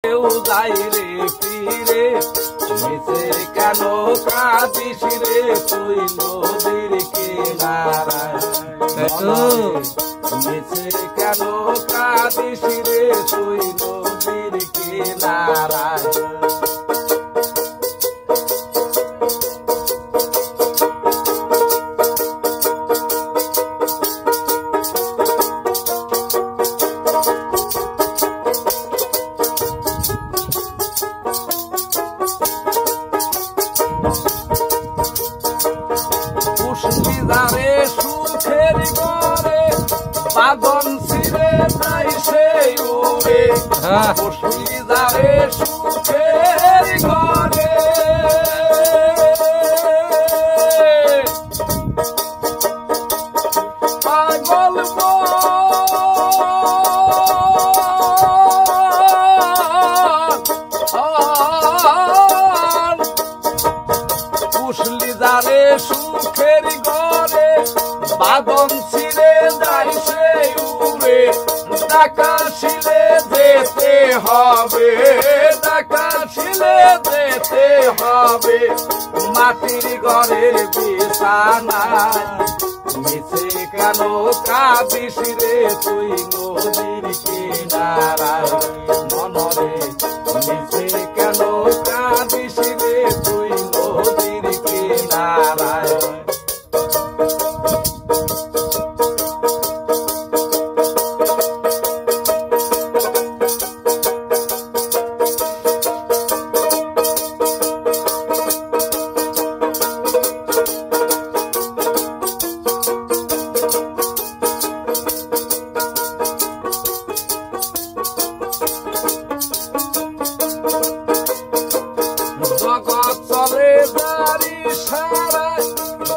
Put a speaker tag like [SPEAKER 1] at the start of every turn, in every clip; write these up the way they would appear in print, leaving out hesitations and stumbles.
[SPEAKER 1] কেউ যাই রে ফিরে মিছে কেন কাঁদিস রে তুই নদীর কিনারায় মিছে কেন কাঁদিস রে তুই নদীর কিনারায় পুষ্টিদারে সুখের ঘরে বাদন ছিঁড়ে যাই সেই উড়ে পুষ্টিদারে সুখের ঘরে পাগল পুষ্টিদারে সুখের ঘরে বাদন ছিঁড়ে যাই সেই উড়ে ডাকাশিলে যেতে হবে ডাকাশিলে যেতে হবে মাটির ঘরের বিছানায় মিছে কেন কাঁদিস রে তুই নদীর কিনারায় মনরে মিছে কেন কাঁদিস রে তুই নদীর কিনারায়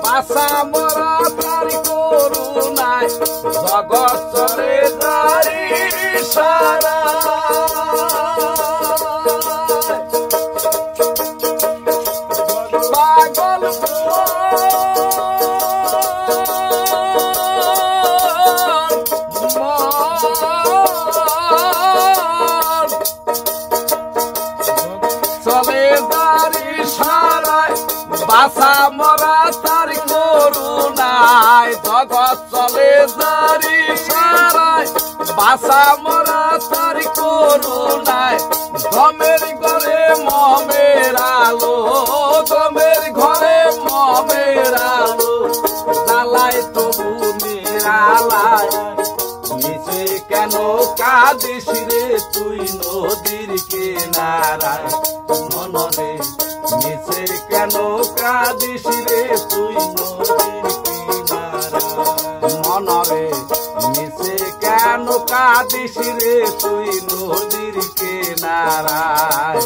[SPEAKER 1] বাসা মরা তারি করুণায় জগৎ চলে তারি সারা পাগল চলে তারি সারায় বাসা মরা তার করুণায় জগৎ চলে যারি সারায় বাসা মরা তার করুণায় গমের ঘরে মমের আলো গমের ঘরে মমের আলো জ্বালায় তবু নিরালায় মিছে কেন কাঁদিস রে তুই নদীর কিনারায় মনরে মিছে কেন কাঁদিস রে তুই নদীর কিনারায় মনরে মিছে কেন কাঁদিস রে তুই নদীর কিনারায়